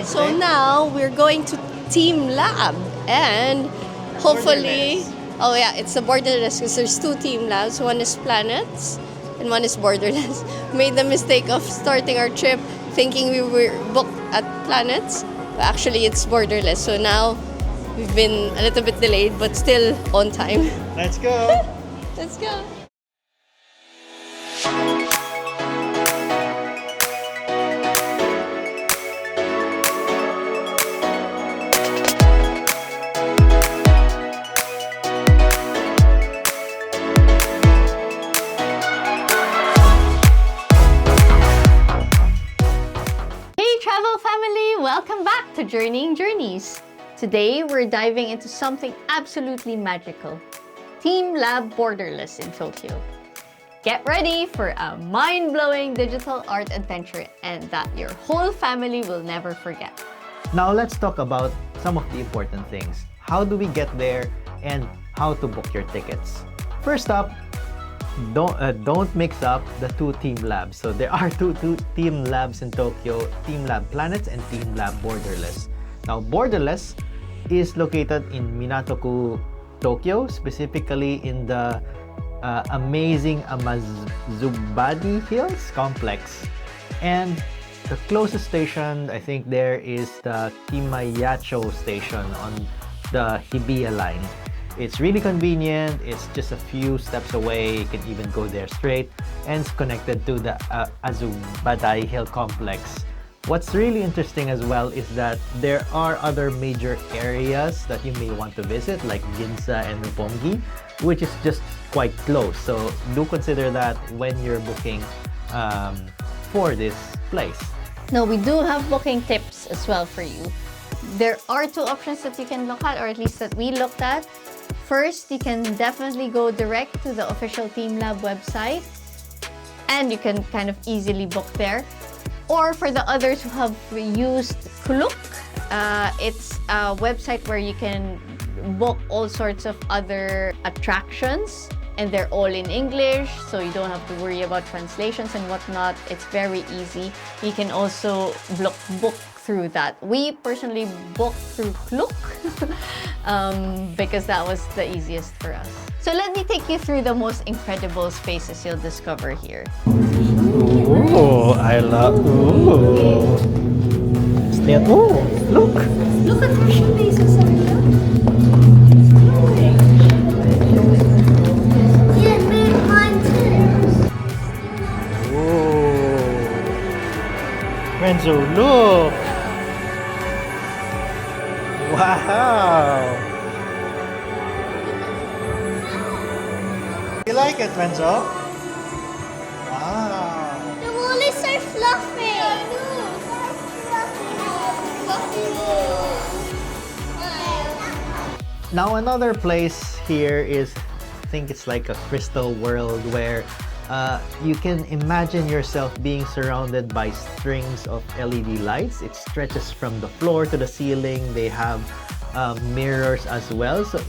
So now we're going to teamLab and hopefully, oh yeah, it's a Borderless because there's two teamlabs. One is planets and one is Borderless. Made the mistake of starting our trip thinking we were booked at planets, but actually it's Borderless. So now we've been a little bit delayed, but still on time. Let's go! Let's go. Travel family, welcome back to Journeying Journeys. Today we're diving into something absolutely magical, teamLab Borderless in Tokyo. Get ready for a mind-blowing digital art adventure and that your whole family will never forget. Now let's talk about some of the important things. How do we get there and how to book your tickets? First up, don't mix up the two teamlabs. So there are two teamlabs in Tokyo, teamLab Planets and teamLab Borderless. Now Borderless is located in Minatoku, Tokyo, specifically in the amazing Azabudai Hills complex. And the closest station, I think, there is the Kimayacho station on the Hibiya line. It's really convenient, it's just a few steps away, you can even go there straight, and it's connected to the Azabudai Hill complex. What's really interesting as well is that there are other major areas that you may want to visit, like Ginza and Roppongi, which is just quite close. So do consider that when you're booking for this place. Now we do have booking tips as well for you. There are two options that you can look at, or at least that we looked at. First, you can definitely go direct to the official teamLab website and you can kind of easily book there. Or for the others who have used Klook, it's a website where you can book all sorts of other attractions and they're all in English, so you don't have to worry about translations and whatnot. It's very easy. You can also book through that. We personally booked through Klook because that was the easiest for us. So let me take you through the most incredible spaces you'll discover here. Ooh, I love. Ooh. Stand. Ooh, look. Look at her shoelaces, Sarah. Yeah, mine too. Ooh. Renzo, look. Wow. You like it, Renzo? Wow. The wall is so fluffy. Now another place here is, I think it's like a crystal world where you can imagine yourself being surrounded by strings of LED lights. It stretches from the floor to the ceiling. They have mirrors as well. So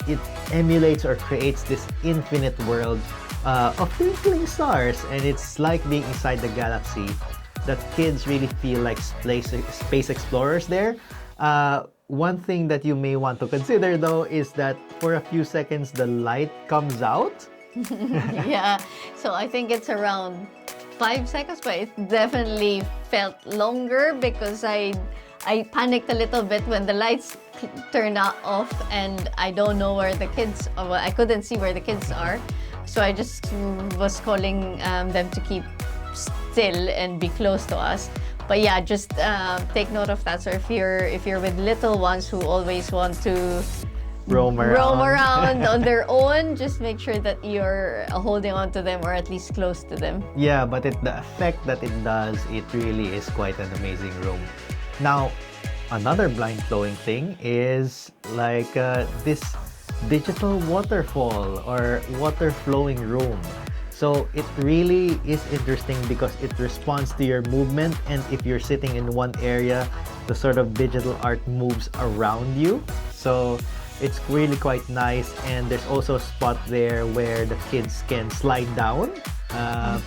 it emulates or creates this infinite world of twinkling stars. And it's like being inside the galaxy. That kids really feel like space explorers there. One thing that you may want to consider though is that for a few seconds the light comes out. Yeah, so I think it's around 5 seconds, but it definitely felt longer because I panicked a little bit when the lights turned off and I don't know where the kids are. Well, I couldn't see where the kids are, so I just was calling them to keep still and be close to us. But yeah, just take note of that. So if you're with little ones who always want to roam around on their own, just make sure that you're holding on to them or at least close to them. Yeah, but the effect that it does, it really is quite an amazing room. Now, another blind-flowing thing is like this digital waterfall or water-flowing room. So it really is interesting because it responds to your movement, and if you're sitting in one area, the sort of digital art moves around you. So it's really quite nice, and there's also a spot there where the kids can slide down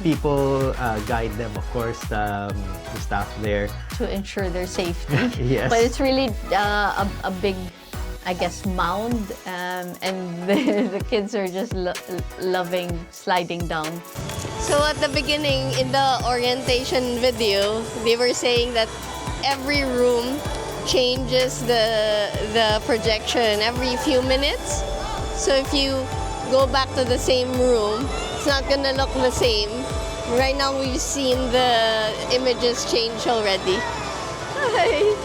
People guide them, of course, the staff there. To ensure their safety. Yes. But it's really a big, I guess, mound, and the kids are just loving sliding down. So at the beginning, in the orientation video, they were saying that every room changes the projection every few minutes. So if you go back to the same room, it's not gonna look the same. Right now we've seen the images change already. Hi.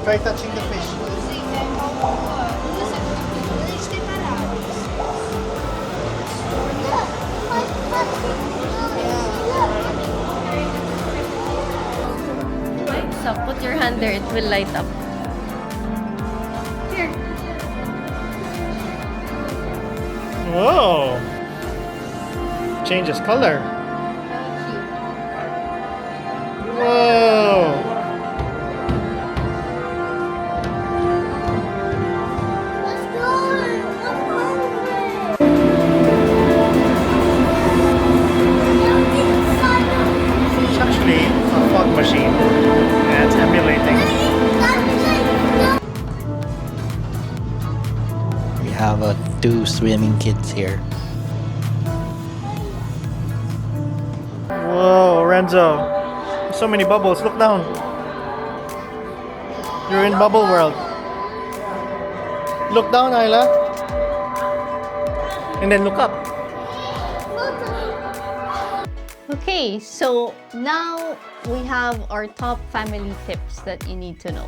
Try touching the fish. So put your hand there, it will light up. Here. Whoa! Changes color. Whoa! Let's go. I'm hungry. It's actually a fog machine. And it's emulating. We have two swimming kids here. Whoa, Renzo. So many bubbles. Look down. You're in bubble world. Look down, Ayla. And then look up. Okay, so now we have our top family tips that you need to know.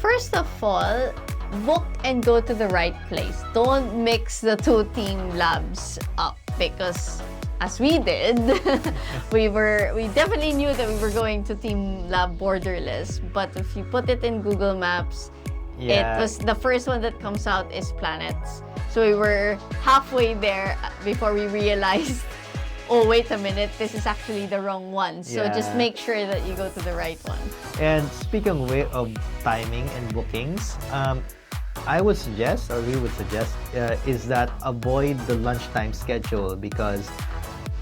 First of all, book and go to the right place. Don't mix the two teamLabs up, because as we did, we definitely knew that we were going to teamLab Borderless, but if you put it in Google Maps, it was the first one that comes out is planets. So we were halfway there before we realized, oh, wait a minute, this is actually the wrong one. So just make sure that you go to the right one. And speaking of timing and bookings, I would suggest, or we would suggest, is that avoid the lunchtime schedule, because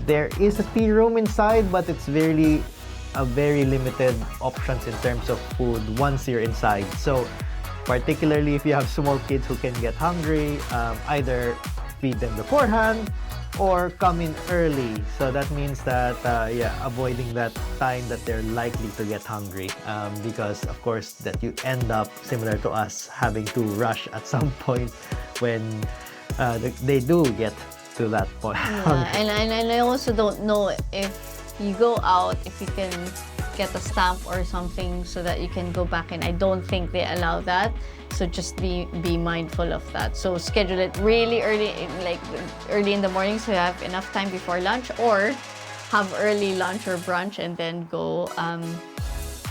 there is a tea room inside, but it's really a very limited options in terms of food once you're inside. So particularly if you have small kids who can get hungry, either feed them beforehand or come in early. So that means that avoiding that time that they're likely to get hungry, because of course that you end up, similar to us, having to rush at some point when they do get to that point. And I also don't know if you go out, if you can get a stamp or something so that you can go back in. I don't think they allow that. So just be mindful of that. So schedule it really early, like early in the morning, so you have enough time before lunch, or have early lunch or brunch and then go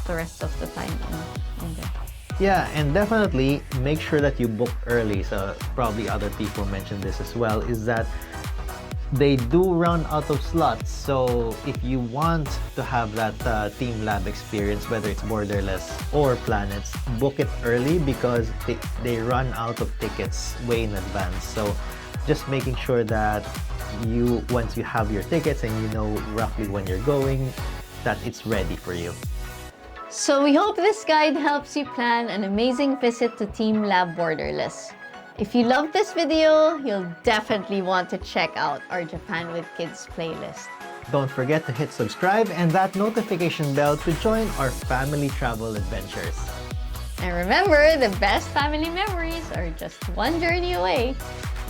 the rest of the time in there. Yeah, and definitely make sure that you book early. So probably other people mentioned this as well, is that they do run out of slots. So if you want to have that teamLab experience, whether it's Borderless or Planets, book it early, because they run out of tickets way in advance. So just making sure that once you have your tickets and you know roughly when you're going, that it's ready for you. So we hope this guide helps you plan an amazing visit to teamLab Borderless. If you love this video, you'll definitely want to check out our Japan with Kids playlist. Don't forget to hit subscribe and that notification bell to join our family travel adventures. And remember, the best family memories are just one journey away.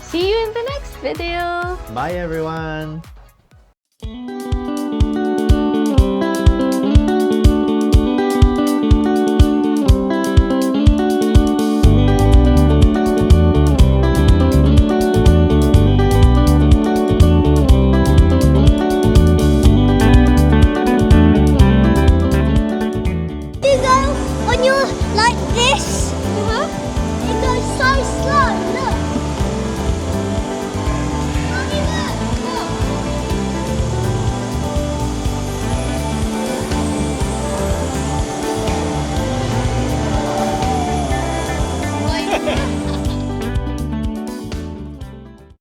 See you in the next video! Bye everyone!